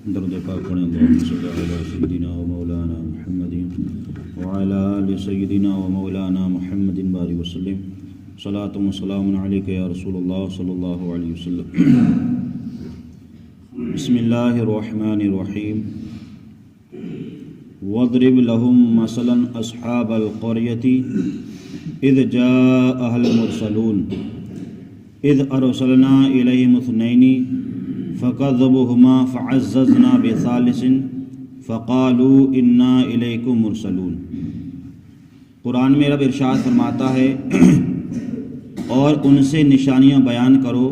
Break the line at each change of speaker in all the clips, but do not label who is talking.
درود پاک پڑھیں اللہم صلی علی سیدنا و مولانا محمد وعلی آل سیدنا و مولانا محمد بارک وسلم صلاۃ و سلام علیک یا رسول اللہ صلی اللہ علیہ وسلم۔ بسم اللہ الرحمن الرحیم۔ وَاضْرِبْ لَهُمْ مَثَلًا أَصْحَابَ الْقَرْيَةِ إِذْ جَاءَهَا الْمُرْسَلُونَ إِذْ أَرْسَلْنَا إِلَيْهِمُ اثْنَيْنِ فَكَذَّبُوهُمَا فَعَزَّزْنَا بِثَالِثٍ فَقَالُوا إِنَّا إِلَيْكُمْ مُرْسَلُونَ۔ قرآن میں رب ارشاد فرماتا ہے اور ان سے نشانیاں بیان کرو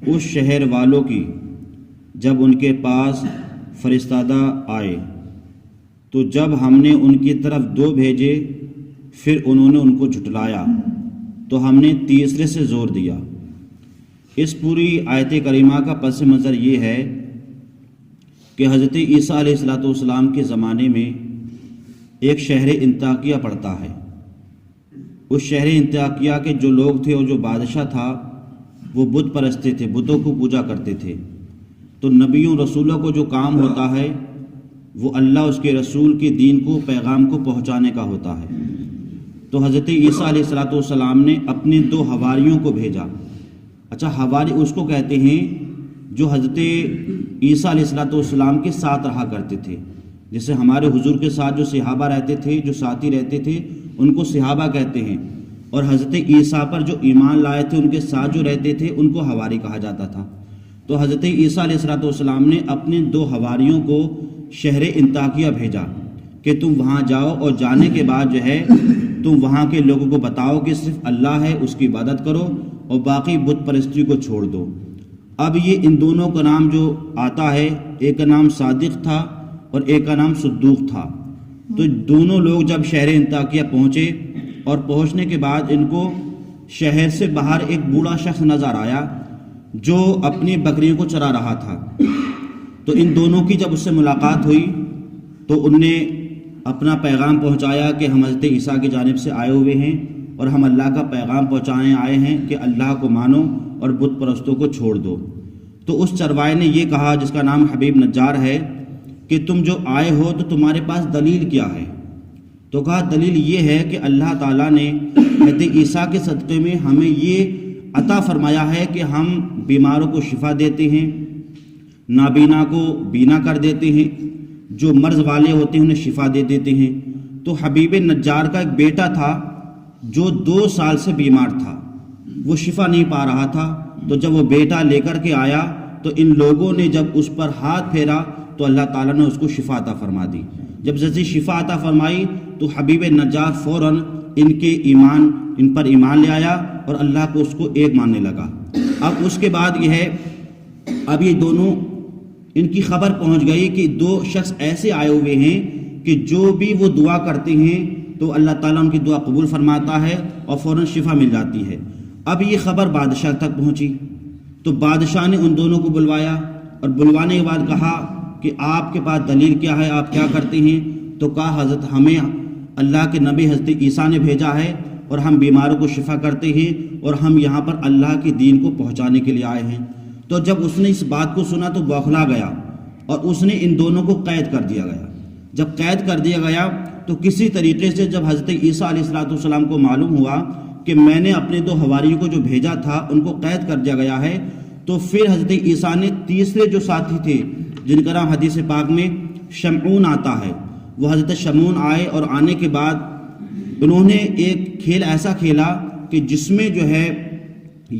اس شہر والوں کی جب ان کے پاس فرستادہ آئے، تو جب ہم نے ان کی طرف دو بھیجے پھر انہوں نے ان کو جھٹلایا تو ہم نے تیسرے سے زور دیا۔ اس پوری آیت کریمہ کا پس منظر یہ ہے کہ حضرت عیسیٰ علیہ السلام کے زمانے میں ایک شہر انطاکیہ پڑتا ہے۔ اس شہر انطاکیہ کے جو لوگ تھے اور جو بادشاہ تھا وہ بت پرستے تھے، بتوں کو پوجا کرتے تھے۔ تو نبیوں رسولوں کو جو کام ہوتا ہے وہ اللہ اس کے رسول کے دین کو، پیغام کو پہنچانے کا ہوتا ہے۔ تو حضرت عیسیٰ علیہ السلام نے اپنے دو حواریوں کو بھیجا۔ اچھا، حواری اس کو کہتے ہیں جو حضرت عیسیٰ علیہ السلام کے ساتھ رہا کرتے تھے۔ جیسے ہمارے حضور کے ساتھ جو صحابہ رہتے تھے، جو ساتھی رہتے تھے، ان کو صحابہ کہتے ہیں، اور حضرت عیسیٰ پر جو ایمان لائے تھے ان کے ساتھ جو رہتے تھے ان کو حواری کہا جاتا تھا۔ تو حضرت عیسیٰ علیہ السلام نے اپنے دو حواریوں کو شہر انطاکیہ بھیجا کہ تم وہاں جاؤ، اور جانے کے بعد جو ہے تم وہاں کے لوگوں کو بتاؤ کہ صرف اللہ ہے، اس کی عبادت کرو اور باقی بت پرستی کو چھوڑ دو۔ اب یہ ان دونوں کا نام جو آتا ہے، ایک کا نام صادق تھا اور ایک کا نام صدوق تھا۔ تو دونوں لوگ جب شہر انطاکیہ پہنچے اور پہنچنے کے بعد ان کو شہر سے باہر ایک بوڑھا شخص نظر آیا جو اپنی بکریوں کو چرا رہا تھا۔ تو ان دونوں کی جب اس سے ملاقات ہوئی تو ان نے اپنا پیغام پہنچایا کہ ہم حضرت عیسیٰ کی جانب سے آئے ہوئے ہیں اور ہم اللہ کا پیغام پہنچانے آئے ہیں کہ اللہ کو مانو اور بت پرستوں کو چھوڑ دو۔ تو اس چروائے نے یہ کہا، جس کا نام حبیب نجار ہے، کہ تم جو آئے ہو تو تمہارے پاس دلیل کیا ہے؟ تو کہا دلیل یہ ہے کہ اللہ تعالیٰ نے حضرت عیسیٰ کے صدقے میں ہمیں یہ عطا فرمایا ہے کہ ہم بیماروں کو شفا دیتے ہیں، نابینا کو بینا کر دیتے ہیں، جو مرض والے ہوتے ہیں انہیں شفا دے دیتے ہیں۔ تو حبیب نجار کا ایک بیٹا تھا جو 2 سال سے بیمار تھا، وہ شفا نہیں پا رہا تھا۔ تو جب وہ بیٹا لے کر کے آیا تو ان لوگوں نے جب اس پر ہاتھ پھیرا تو اللہ تعالیٰ نے اس کو شفا عطا فرما دی۔ جب جیسے شفا عطا فرمائی تو حبیب نجار فوراً ان پر ایمان لے آیا اور اللہ کو اس کو ایک ماننے لگا۔ اب اس کے بعد یہ ہے، اب یہ دونوں، ان کی خبر پہنچ گئی کہ 2 شخص ایسے آئے ہوئے ہیں کہ جو بھی وہ دعا کرتے ہیں تو اللہ تعالیٰ ان کی دعا قبول فرماتا ہے اور فوراً شفا مل جاتی ہے۔ اب یہ خبر بادشاہ تک پہنچی تو بادشاہ نے ان دونوں کو بلوایا اور بلوانے کے بعد کہا کہ آپ کے پاس دلیل کیا ہے، آپ کیا کرتے ہیں؟ تو کہا حضرت ہمیں اللہ کے نبی حضرت عیسیٰ نے بھیجا ہے اور ہم بیماروں کو شفا کرتے ہیں اور ہم یہاں پر اللہ کے دین کو پہنچانے کے لیے آئے ہیں۔ تو جب اس نے اس بات کو سنا تو بوکھلا گیا اور اس نے ان دونوں کو قید کر دیا گیا۔ جب قید کر دیا گیا تو کسی طریقے سے جب حضرت عیسیٰ علیہ السلام کو معلوم ہوا کہ میں نے اپنے 2 حواریوں کو جو بھیجا تھا ان کو قید کر دیا گیا ہے، تو پھر حضرت عیسیٰ نے تیسرے جو ساتھی تھے جن کا نام حدیث پاک میں شمعون آتا ہے، وہ حضرت شمعون آئے اور آنے کے بعد انہوں نے ایک کھیل ایسا کھیلا کہ جس میں جو ہے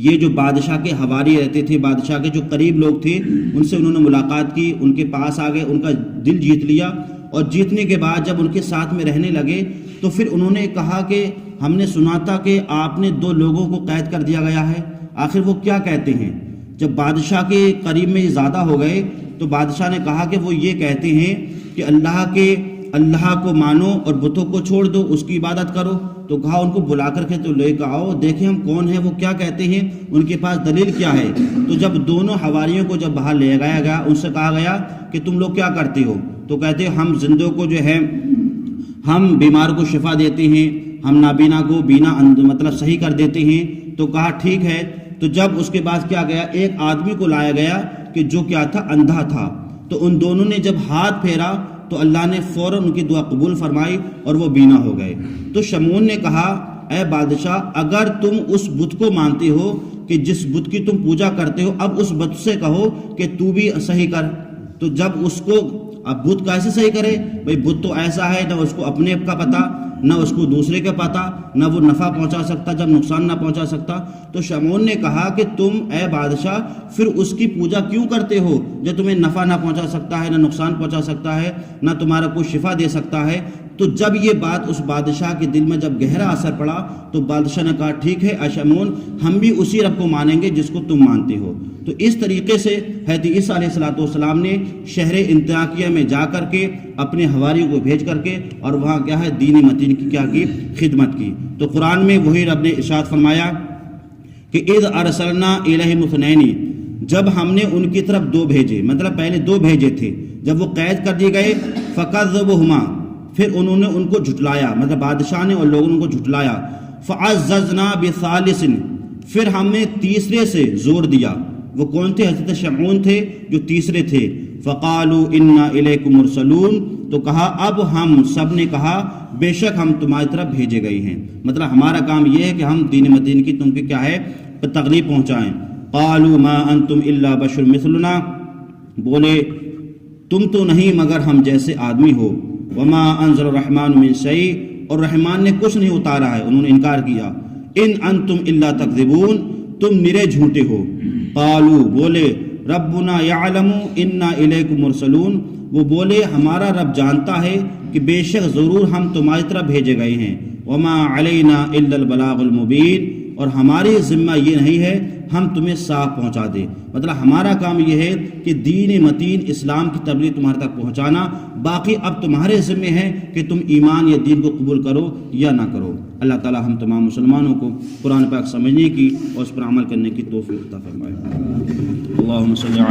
یہ جو بادشاہ کے حواری رہتے تھے، بادشاہ کے جو قریب لوگ تھے، ان سے انہوں نے ملاقات کی، ان کے پاس آ گئے، ان کا دل جیت لیا، اور جیتنے کے بعد جب ان کے ساتھ میں رہنے لگے تو پھر انہوں نے کہا کہ ہم نے سنا تھا کہ آپ نے 2 لوگوں کو قید کر دیا گیا ہے، آخر وہ کیا کہتے ہیں؟ جب بادشاہ کے قریب میں زیادہ ہو گئے تو بادشاہ نے کہا کہ وہ یہ کہتے ہیں کہ اللہ کو مانو اور بتوں کو چھوڑ دو، اس کی عبادت کرو۔ تو کہا ان کو بلا کر کے تو لے کے آؤ، دیکھیں ہم کون ہیں، وہ کیا کہتے ہیں، ان کے پاس دلیل کیا ہے۔ تو جب دونوں حواریوں کو جب باہر لے جایا گیا، ان سے کہا گیا کہ تم لوگ کیا کرتے ہو؟ تو کہتے ہم زندوں کو جو ہے ہم بیمار کو شفا دیتے ہیں، ہم نابینا کو بینا مطلب صحیح کر دیتے ہیں۔ تو کہا ٹھیک ہے۔ تو جب اس کے بعد کیا گیا، ایک آدمی کو لایا گیا کہ جو کیا تھا، اندھا تھا۔ تو ان دونوں نے جب ہاتھ پھیرا تو اللہ نے فوراً ان کی دعا قبول فرمائی اور وہ بینا ہو گئے۔ تو شمعون نے کہا اے بادشاہ اگر تم اس بت کو مانتے ہو کہ جس بت کی تم پوجا کرتے ہو، اب اس بت سے کہو کہ تو بھی صحیح کر۔ تو جب اس کو اب بت کیسے صحیح کرے بھئی، بت تو ایسا ہے نہ اس کو اپنے کا پتہ نہ اس کو دوسرے کا پتہ، نہ وہ نفع پہنچا سکتا جب نقصان نہ پہنچا سکتا۔ تو شمعون نے کہا کہ تم اے بادشاہ پھر اس کی پوجا کیوں کرتے ہو جو تمہیں نفع نہ پہنچا سکتا ہے، نہ نقصان پہنچا سکتا ہے، نہ تمہارا کوئی شفا دے سکتا ہے۔ تو جب یہ بات اس بادشاہ کے دل میں جب گہرا اثر پڑا تو بادشاہ نے کہا ٹھیک ہے اے شمعون، ہم بھی اسی رب کو مانیں گے جس کو تم مانتے ہو۔ تو اس طریقے سے حضرت عیسیٰ علیہ السلام نے شہر انطاکیہ میں جا کر کے اپنے حواریوں کو بھیج کر کے اور وہاں کیا ہے دین متین کی کیا کی خدمت کی۔ تو قرآن میں وہی رب نے ارشاد فرمایا کہ اذ ارسلنا الیہم اثنین، جب ہم نے ان کی طرف دو بھیجے، مطلب پہلے دو بھیجے تھے، جب وہ قید کر دیے گئے فکذبوہما، پھر انہوں نے ان کو جھٹلایا، مطلب بادشاہ نے اور لوگوں نے ان کو جھٹلایا۔ فعززنا بثالث، پھر ہم نے تیسرے سے زور دیا۔ وہ کون تھے؟ حضرت شمعون تھے جو تیسرے تھے۔ فقالوا انا الیکم مرسلون، تو کہا اب ہم سب نے کہا بے شک ہم تمہاری طرف بھیجے گئے ہیں، مطلب ہمارا کام یہ ہے کہ ہم دین مدین کی تم کی کیا ہے تغلیب پہنچائیں۔ قالوا ما انتم الا بشر مثلنا، بولے تم تو نہیں مگر ہم جیسے آدمی ہو۔ وما انزل الرحمن من شیء، اور رحمان نے کچھ نہیں اتارا ہے، انہوں نے انکار کیا۔ ان انتم الا تکذبون، تم نرے جھوٹے ہو۔ قالوا، بولے ربنا یعلم انا الیکم مرسلون، وہ بولے ہمارا رب جانتا ہے کہ بے شک ضرور ہم تمہاری طرف بھیجے گئے ہیں۔ وما علینا الا البلاغ المبین، اور ہماری ذمہ یہ نہیں ہے ہم تمہیں صاف پہنچا دیں، مطلب ہمارا کام یہ ہے کہ دین متین اسلام کی تبلیغ تمہارے تک پہنچانا، باقی اب تمہارے ذمہ ہے کہ تم ایمان یا دین کو قبول کرو یا نہ کرو۔ اللہ تعالی ہم تمام مسلمانوں کو قرآن پاک سمجھنے کی اور اس پر عمل کرنے کی توفیق عطا فرمائے۔ اللہم صلی علی